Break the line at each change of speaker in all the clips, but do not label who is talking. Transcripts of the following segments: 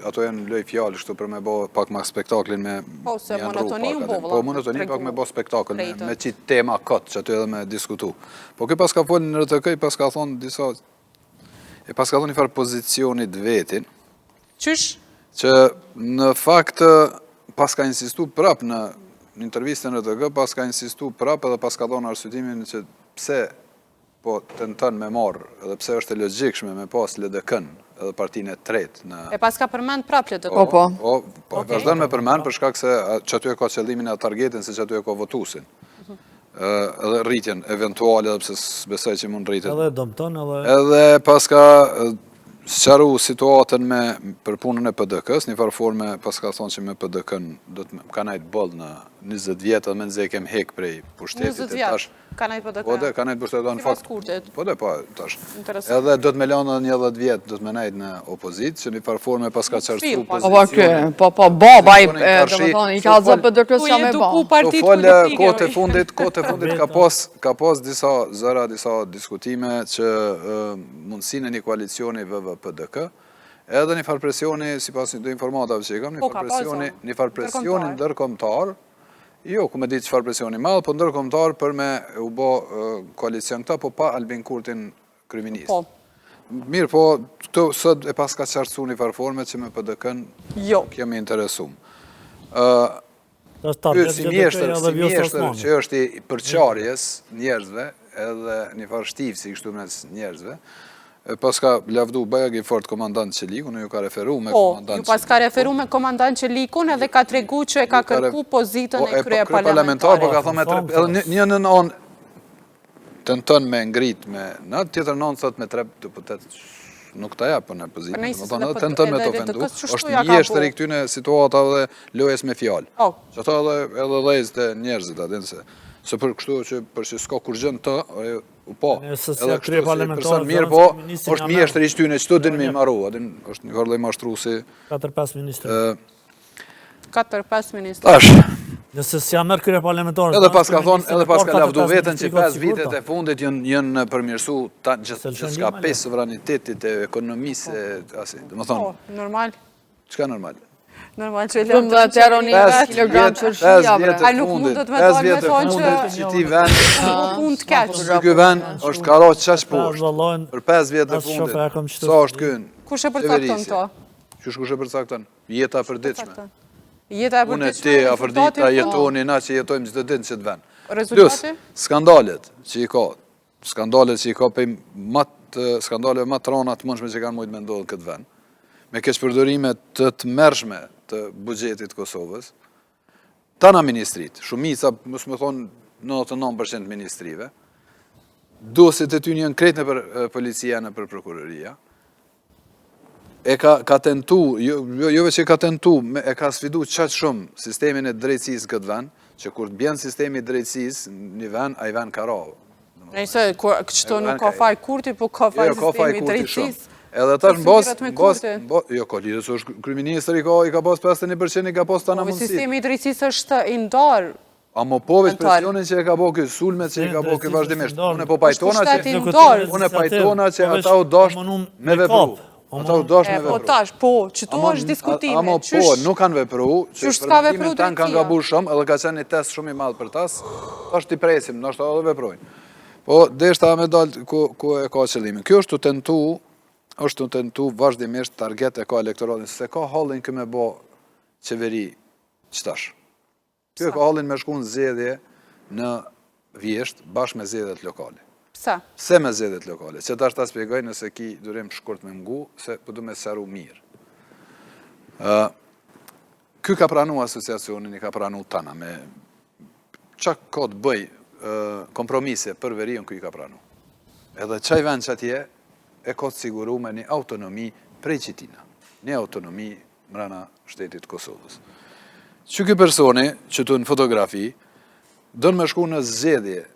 ato janë loj fjallë kështu për me bo pak ma spektaklin me
Po, se monotoni u bo,
po, monotoni pak me bo spektakl, me qitë tema këtë që aty edhe me diskutu. Po këj pas ka folë në RTK, pas ka thonë disa, pas ka thonë një farë pozicionit vetin.
Qysh?
Që në fakt pas ka insistu prap në intervistën në RTK, pas ka insistu prap edhe pas ka thonë arsyetimin që pse po tenton me marrë, edhe pse është e logjikshme me pas LDK-n, edhe partinë e tretë në...
E pas ka përmend prap LDK?
Po, vazhdon me përmend për shkak se që aty e ka qëllimin e targetin, se që aty e ka votusin. Edhe rritjen eventuale, edhe pse besoj që mund rritet.
Edhe dëmton, edhe...
Edhe pas ka sqaru situatën për punën e PDK-s, një farë forme pas ka thonë që me PDK-n do të ka najtë bëllë në 20 vjetë, edhe me nëzhe kem hek prej pushtetit.
20 vjetë, ka najtë PDK?
Po dhe, ka najtë pushtetit në fakt. Po dhe, po, tash.
Interesant.
Edhe do të me lanë edhe 10 vjetë, do të me najtë në opozit, që një farë forme pas ka qartësu
pozicione. Po, baba i, dhe më thonë, i ka zë PDK-s që me ba.
Kote fundit ka pas disa zëra, disa diskutime që mundësin e një koalicioni VV-PDK, edhe një farë presioni, si pas një informatave që i kam, një farë presioni ndërkombëtar, jo, ku me ditë qëfar presioni madhë, po ndërkombëtar për me u bo koalicion këta, po pa Albin Kurtin kryeminist. Mirë, po, këto sot e pas ka qartësu një farë forme që me PDK-n kemi interesum. Si mjeshtër që është i përqarjes njerëzve, edhe një farë shtivë si kështu mes njerëzve, pas ka lavdu Bajagi fort komandant Qelikun, ju ka referu me komandant Qelikun.
Ju pas ka referu me komandant Qelikun edhe ka tregu që e ka kërku pozitën e krye parlamentar.
Po ka thonë edhe një në nënë të në tënë me ngrit me në tjetër nënë thot me 3 deputet nuk të japë në pozitën. Të në tënë me të ofendu. është mjeshtër i këtyne situata dhe lojes me fjallë. Që ta edhe lejës të njerëzit atin se. Se për kështu që për që s'ka kur gjën të, po, edhe kështu si përsa mirë, po, është mjeshtër i shtyne, që të din me i maru, është një kërlej mashtru si...
4-5 ministrë.
4-5 ministrë.
Tash.
Nëse si merë krye parlamentarë...
Edhe pas ka thonë, edhe pas ka lavdu vetën që 5 vitet e fundit jënë përmirësu gjithë s'ka 5 sovranitetit e ekonomisë, asi, dhe më thonë...
Po, normal.
Qëka normal?
Normal që e
lëmë dhe të eroni 5 kilogram qërshia, bre.
A nuk mundet me dalë me thonë
që ti vend...
Pun të keqë.
Që ky vend është ka roqë qash poshtë. Për 5 vjetë e fundit. Sa është kën?
Kush e përcakton to?
Kush e përcakton? Jeta e përditshme.
Jeta e përditshme?
Unë e ti, a përdita, jetoni, na që jetojmë gjithë ditë që të vend.
Rezultati?
Plus, skandalet që i ka. Skandalet që i ka për skandaleve më të rana të mundshme që kanë mujtë me ndodhë këtë vend. Me keqpërdorime të mërshme të bugjetit Kosovës, tana ministrit, shumica, mësë më thonë 99% ministrive, dosit e ty njën krejt në për policia në për prokuroria, e ka tentu, jo veç e ka tentu, e ka sfidu qatë shumë sistemin e drejtësisë këtë vend, që kur të bjenë sistemi drejtësisë një vend, a i vend ka ravë.
Nëjse, kështu nuk ka faj kurti, po ka faj sistemi drejtësisë.
Edhe tash jo, ka lidhë, së është kryeministri i ka pas 51%, i ka pas të në mundësit.
Sistemi i drejtësisë është i ndarë.
A më poveç presionin që e ka bo këtë sulmet që e ka bo këtë vazhdimisht. Unë e pajtona që ata u dasht me vepru. Ata u dasht me vepru.
Po tash, po, që tu është diskutime.
Amo po, nuk kanë vepru, që përmendimin tanë kanë gabu shumë, edhe ka qenë një test shumë i madhë për tas, tash t'i presim, nështë edhe veprojnë. Po, deshta me dalë ku e ka qëllimin. Kjo është të tentu vazhdimisht target e ka elektoratin, se ka hallin këme bo qeveri qëtash. Kjo ka hallin me shku në zedje në Vjesht, bashkë me zedjet lokale.
Pse?
Pse me zedjet lokale? Që tash ta spjegoj nëse ki durim shkurt me mgu, se përdu me seru mirë. Kjo ka pranu asociacionin, i ka pranu tana me qa ka të bëj kompromise për verion kjo i ka pranu. Edhe qaj vend që atje, e ka të siguru me një autonomi prej qitina, një autonomi mrena shtetit Kosovës. Që këj personi, që të në fotografi, dënë me shku në zedje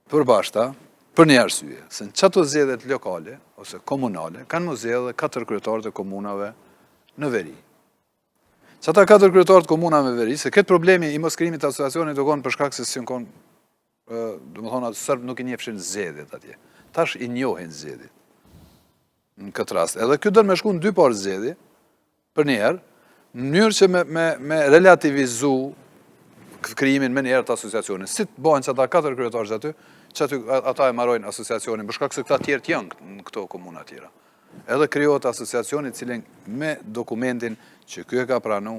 për bashta, për një arsye, se në qato zedjet lokale, ose komunale, kanë më zedje 4 kryetarët e komunave në veri. Qata 4 kryetarët komunave në veri, se këtë problemi i moskrimit të asociacionit të konë për shkak se si në konë, dhe më thonë atë sërbë nuk i njefshin zedjet atje. Tash i njohin zedjet. Në këtë rast. Edhe kjo dërë me shku në 2 parë zedje, për njerë, në mënyrë që me relativizu krijimin me njerë të asociacionin. Si të bojnë që ata 4 kryetarës aty, që aty ata e marojnë asociacionin, për shkak se këta tjerë t'jëngë në këto komuna tjera. Edhe krijohet asociacionin cilin me dokumentin që kjo e ka pranu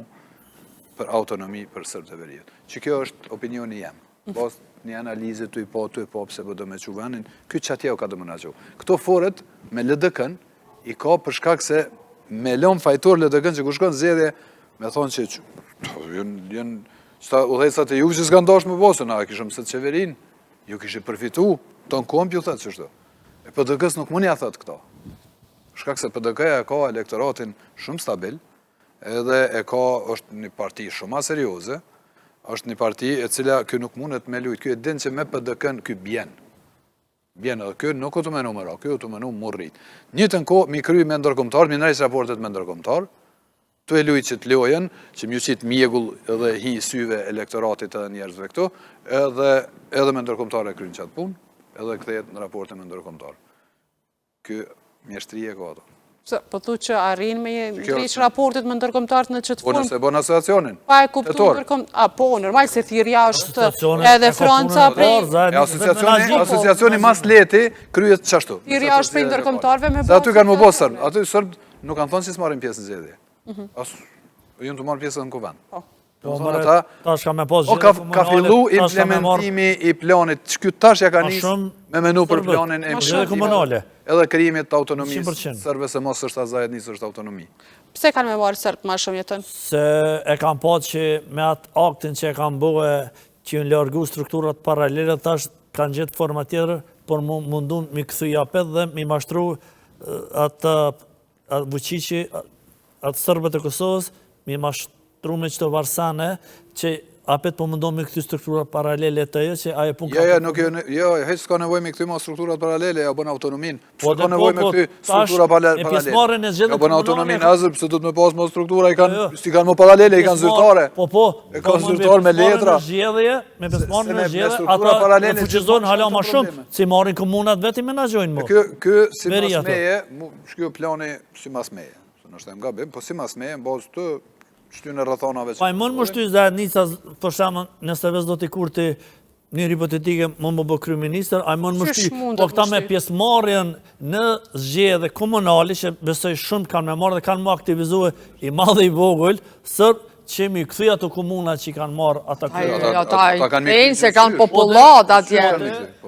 për autonomi për Serbë të Veriut. Që kjo është opinioni jem. Bos një analizë të i po, pëse për do me quvanin, kjo që atje o ka do më në gjohë. Këto foret me LDK-n i ka për shkak se me lëm fajtor LDK-n që ku shkon zedje, me thonë që qëta udhejtësat e ju që s'ka ndosh më bosën, a kishëm së të qeverin, ju kishë përfitu, tonë kompju, thëtë që shto. E PDK-s nuk më një thëtë këto. Shkak se PDK-ja e ka elektoratin shumë stabil, edhe e ka, është një parti shumë a serioze, është një parti e cila kjo nuk mundet me lujt, kjo e din që me PDK-n kjo bjen. Bjen edhe kjo nuk o të menu më ra, kjo o të menu më rrit. Njëtën ko, mi kry me ndërkomtar, mi nëjës raportet me ndërkomtar, të e lujt që të lojen, që mi uqit mjegull edhe hi syve elektoratit edhe njerëzve këto, edhe me ndërkomtar e krynë qatë pun, edhe këthejet në raportet me ndërkomtar. Kjo mjeshtri e ka ato.
Po thu që arrin me ngrish raportet me ndërkombëtarët në qëtë formë?
Po nëse bon asociacionin.
Pa e kuptu po, normal se thirja është edhe Franca prej...
Asociacioni mas leti kryet qashtu.
Thirja është prej ndërkombëtarëve me
bosë. Aty kanë më bosë sërbë. Aty sërbë nuk kanë thonë që s'marin pjesë në zedje. Jënë të marë pjesë në kuvend. Ka fillu implementimi i planit, që kjo tash ja ka njësë me menu për planin e implementimi. Edhe krijimit të autonomisë, sërbë se mos është azajt njësë është autonomi.
Pse kanë me marë sërbë ma shumë jetën?
Se e kam po që me atë aktin që e kam bëhe që ju në lërgu strukturat paralele, tash kanë gjithë forma tjetër, por mundun mi këthuj apet dhe mi mashtru atë vëqiqi, atë sërbët e Kosovës, mi mashtru me qëto varsane, që apet po mundon me këty strukturat paralele të jo, që aje pun ka...
Jo, hejtë s'ka nevoj me këty ma strukturat paralele, ja bën autonomin. S'ka nevoj me këty strukturat paralele. Ja bën autonomin azër, pëse du të me pas ma struktura, si kanë më paralele, i kanë zyrtare. E kanë zyrtare me letra.
Me pesmarën në zgjedhje, ata në fuqizojnë hala ma shumë, si marin komunat veti me në gjojnë mo.
Kë si mas meje, shkjo plani si mas meje. Në shtem gabim, po si mas meje, në bazë të shty në rëthonave që...
Pa i mund më shty zë njësa, për shemë, nëse vez do t'i kur të një hipotetike, mund më bë kryeministër, a i mund më shty, po këta me pjesëmarrjen në zgjedhje komunali, që besoj shumë kanë me marrë dhe kanë më aktivizue i madhe i vogël, sërë që mi këthy ato komuna që i kanë marrë ata kërë.
Ata i fejnë se kanë popullat atje,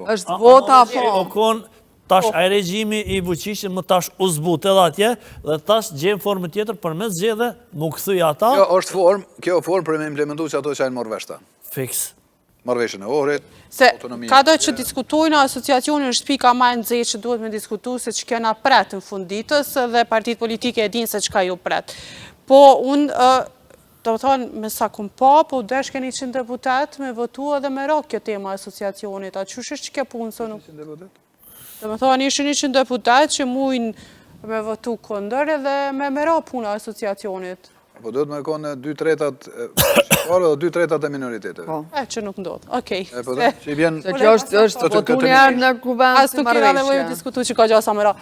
është vota po.
Tash aj regjimi i Vučićit më tash u zbut edhe atje dhe tash gjemë formë tjetër për me zgjedhje mu këthuj ata.
Kjo formë për me implementu që ato që ajnë morë veshta.
Fix.
Morë veshën e orit,
autonomia. Se ka do që diskutojnë asociacionin është pika ma në dzejtë që duhet me diskutu se që kena pret në funditës dhe partit politike e din se që ka ju pret. Po unë, do të thonë, me sa kum pa, po desh keni 100 deputet me votu edhe me rak kjo tema asociacionit. A qështë që ke punë së nuk? Dhe me thonë, ishë 100 deputat që mujnë me votu këndër edhe me mera puna asociacionit.
Po duhet me kone 2/3 shqiptarë dhe 2/3 e minoriteteve.
Që nuk ndodhë, okej.
Se kjo është votu njerë në kuvend
si marrëveshje. As të kena nevojë diskutu që ka gjasa mera.